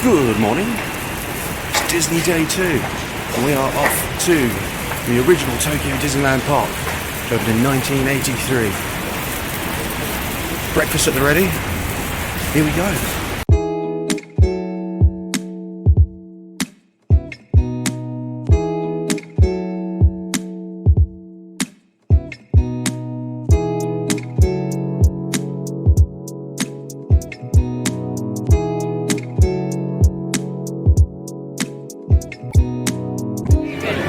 Good morning. It's Disney Day 2, and we are off to the original Tokyo Disneyland Park, which opened in 1983. Breakfast at the ready. Here we go.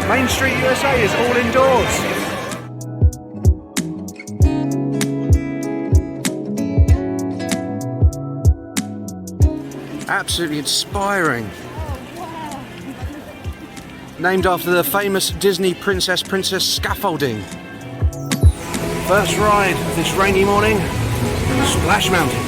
Main Street USA is all indoors. Absolutely inspiring. Named after the famous Disney princess scaffolding. First ride of this rainy morning, Splash Mountain.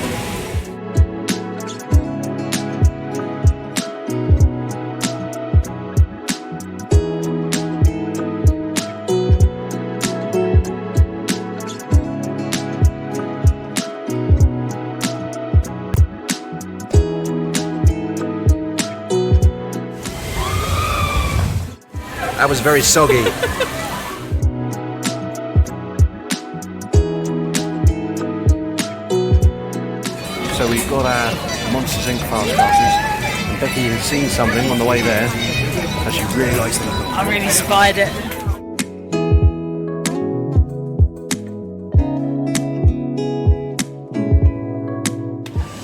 That was very soggy. So we've got our Monsters Inc. fast passes, and Becky has seen something on the way there, and she really likes the look of it. I really spied it.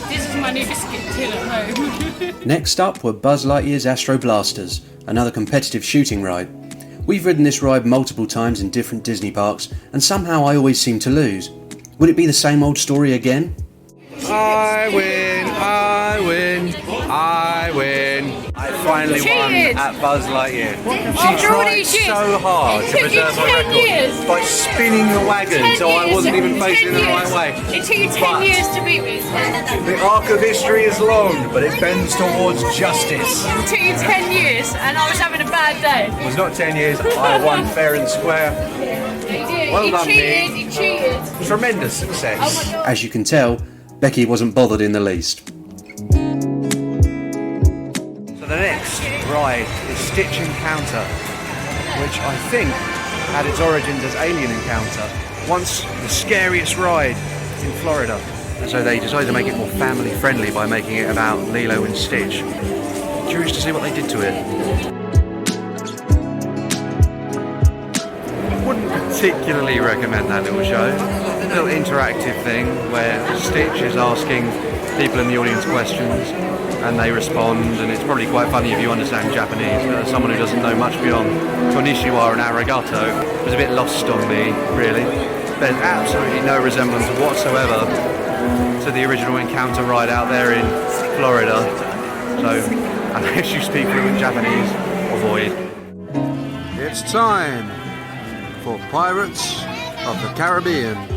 This is my new biscuit tin at home. Next up were Buzz Lightyear's Astro Blasters, another competitive shooting ride. We've ridden this ride multiple times in different Disney parks, and somehow I always seem to lose. Would it be the same old story again? I win, I win, I win. I finally won at Buzz Lightyear. She tried so hard to preserve my record by spinning the wagon so I wasn't even facing it the right way. It took you 10 years to beat me. The arc of history is long, but it bends towards justice. It took you 10 years and I was having a bad day. It was not 10 years, I won fair and square. Well done, me. You cheated. Tremendous success. As you can tell, Becky wasn't bothered in the least. So the next ride is Stitch Encounter, which I think had its origins as Alien Encounter, once the scariest ride in Florida. And so they decided to make it more family friendly by making it about Lilo and Stitch. Curious to see what they did to it. Wouldn't particularly recommend that little show. A little interactive thing where Stitch is asking people in the audience questions and they respond, and it's probably quite funny if you understand Japanese, but as someone who doesn't know much beyond konnichiwa and arigato, it was a bit lost on me, really. There's absolutely no resemblance whatsoever to the original Encounter ride out there in Florida, so unless you speak fluent Japanese, avoid. It's time for Pirates of the Caribbean.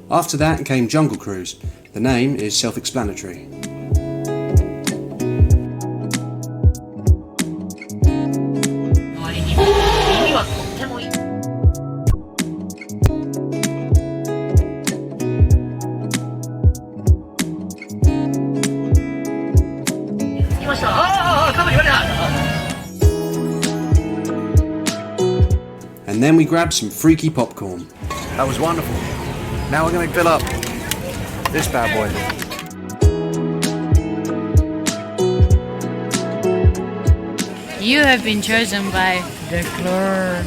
After that came Jungle Cruise. The name is self-explanatory. And then we grabbed some freaky popcorn. That was wonderful. Now we're going to fill up this bad boy. You have been chosen by the Lord.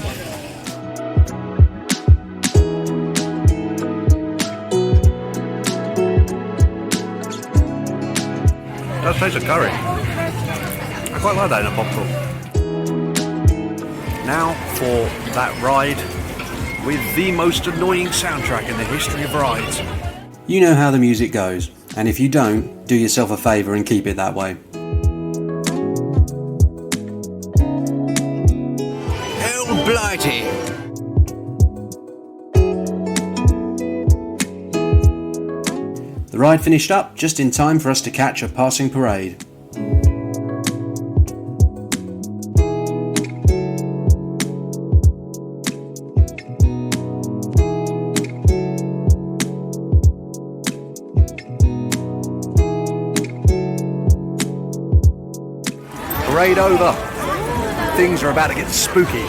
It does taste of curry. I quite like that in a popcorn. Now for that ride with the most annoying soundtrack in the history of rides. You know how the music goes, and if you don't, do yourself a favour and keep it that way. Hell Blighty! The ride finished up just in time for us to catch a passing parade. Parade over. Things are about to get spooky.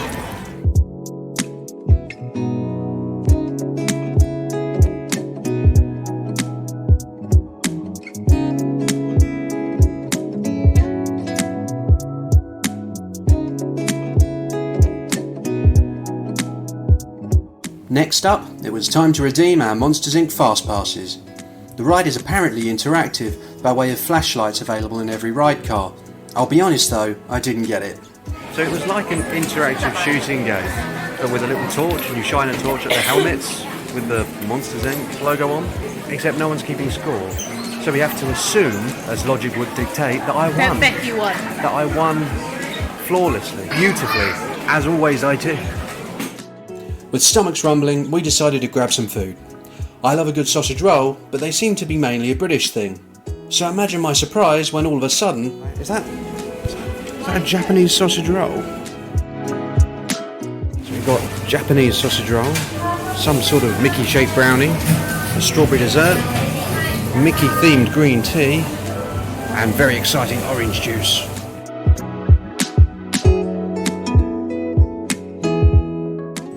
Next up, it was time to redeem our Monsters Inc. Fast Passes. The ride is apparently interactive by way of flashlights available in every ride car. I'll be honest though, I didn't get it. So it was like an interactive shooting game, but with a little torch, and you shine a torch at the helmets with the Monsters Inc. logo on, except no one's keeping score. So we have to assume, as logic would dictate, that I won. Bet you won. That I won flawlessly, beautifully, as always I do. With stomachs rumbling, we decided to grab some food. I love a good sausage roll, but they seem to be mainly a British thing. So imagine my surprise when all of a sudden... Is that a Japanese sausage roll? So we've got Japanese sausage roll, some sort of Mickey-shaped brownie, a strawberry dessert, Mickey-themed green tea, and very exciting orange juice.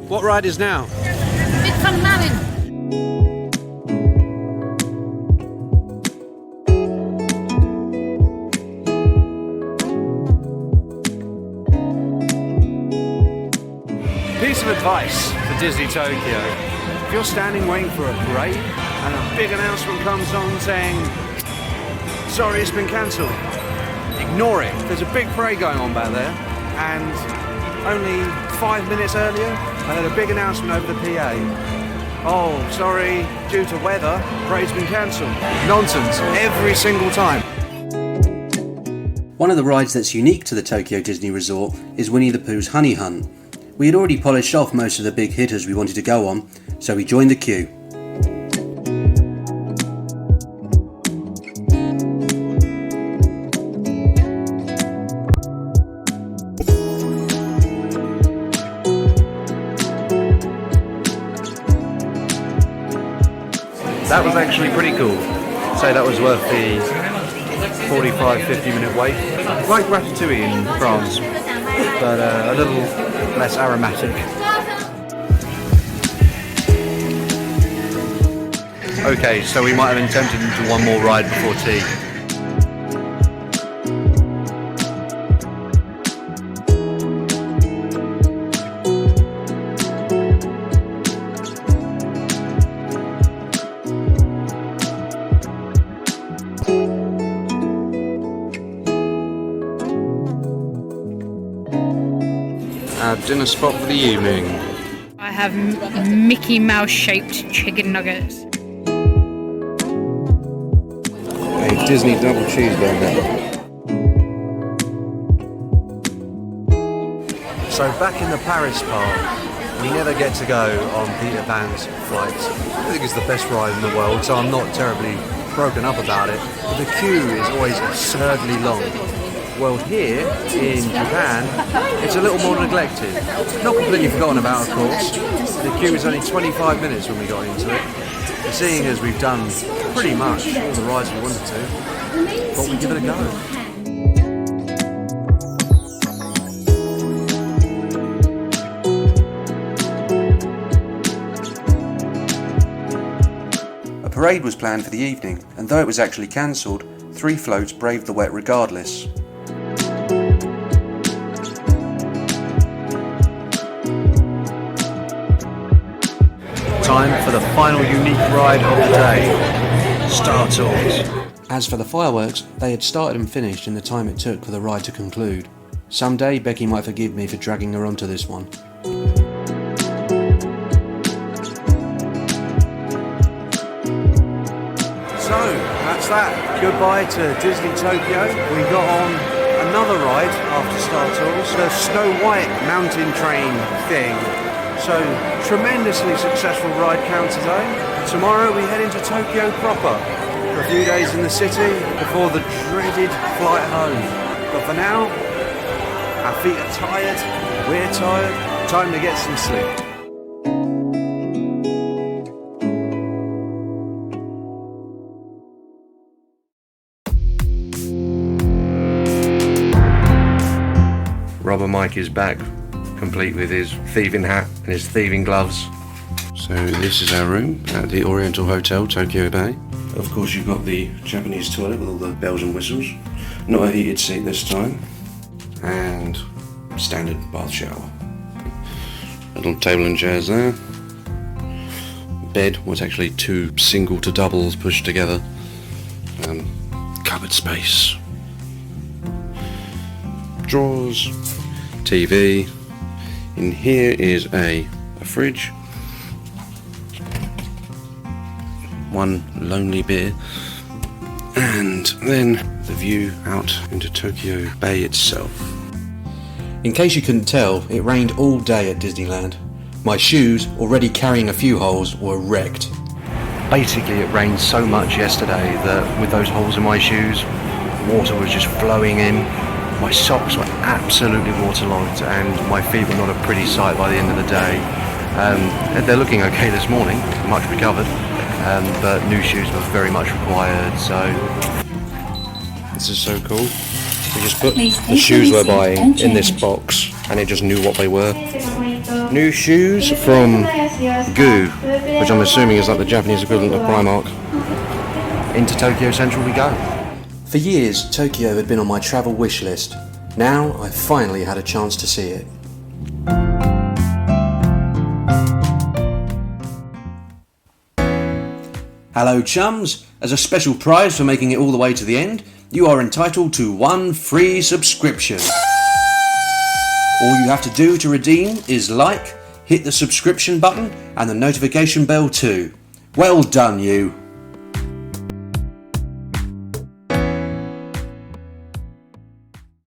What ride is now? Bit Van Malin. Piece of advice for Disney Tokyo. If you're standing waiting for a parade and a big announcement comes on saying, sorry, it's been cancelled, ignore it. There's a big parade going on back there, and only 5 minutes earlier, I had a big announcement over the PA. Oh, sorry, due to weather, parade's been cancelled. Nonsense, every single time. One of the rides that's unique to the Tokyo Disney Resort is Winnie the Pooh's Honey Hunt. We had already polished off most of the big hitters we wanted to go on, so we joined the queue. That was actually pretty cool. I'd say that was worth the 45-50 minute wait. Like Ratatouille in France, but a little less aromatic. Okay, so we might have been tempted into one more ride before tea. Our dinner spot for the evening. I have Mickey Mouse shaped chicken nuggets. A Disney double cheeseburger. So back in the Paris part, we never get to go on Peter Pan's flight. I think it's the best ride in the world, so I'm not terribly broken up about it. But the queue is always absurdly long. Well, here in Japan, it's a little more neglected. Not completely forgotten about, of course. The queue was only 25 minutes when we got into it. And seeing as we've done pretty much all the rides we wanted to, thought we'd give it a go. A parade was planned for the evening, and though it was actually cancelled, 3 floats braved the wet regardless. Time for the final unique ride of the day, Star Tours. As for the fireworks, they had started and finished in the time it took for the ride to conclude. Someday Becky might forgive me for dragging her onto this one. So, that's that. Goodbye to Disney Tokyo. We got on another ride after Star Tours, the Snow White mountain train thing. So, tremendously successful ride count today. Tomorrow we head into Tokyo proper. for a few days in the city before the dreaded flight home. But for now, our feet are tired, we're tired, time to get some sleep. Robber Mike is back, complete with his thieving hat and his thieving gloves. So this is our room at the Oriental Hotel, Tokyo Bay. Of course you've got the Japanese toilet with all the bells and whistles. Not a heated seat this time. And standard bath shower. Little table and chairs there. Bed was actually 2 single to doubles pushed together. Cupboard space. Drawers. TV. In here is a fridge. One lonely beer. And then the view out into Tokyo Bay itself. In case you couldn't tell, it rained all day at Disneyland. My shoes, already carrying a few holes, were wrecked. Basically, it rained so much yesterday that with those holes in my shoes, water was just flowing in. My socks were absolutely waterlogged and my feet were not a pretty sight by the end of the day. They're looking okay this morning, much recovered, but new shoes were very much required, so... This is so cool. We just put the shoes we're buying in this box and it just knew what they were. New shoes from Goo, which I'm assuming is like the Japanese equivalent of Primark. Into Tokyo Central we go. For years, Tokyo had been on my travel wish list. Now, I finally had a chance to see it. Hello chums! As a special prize for making it all the way to the end, you are entitled to 1 free subscription. All you have to do to redeem is like, hit the subscription button and the notification bell too. Well done you!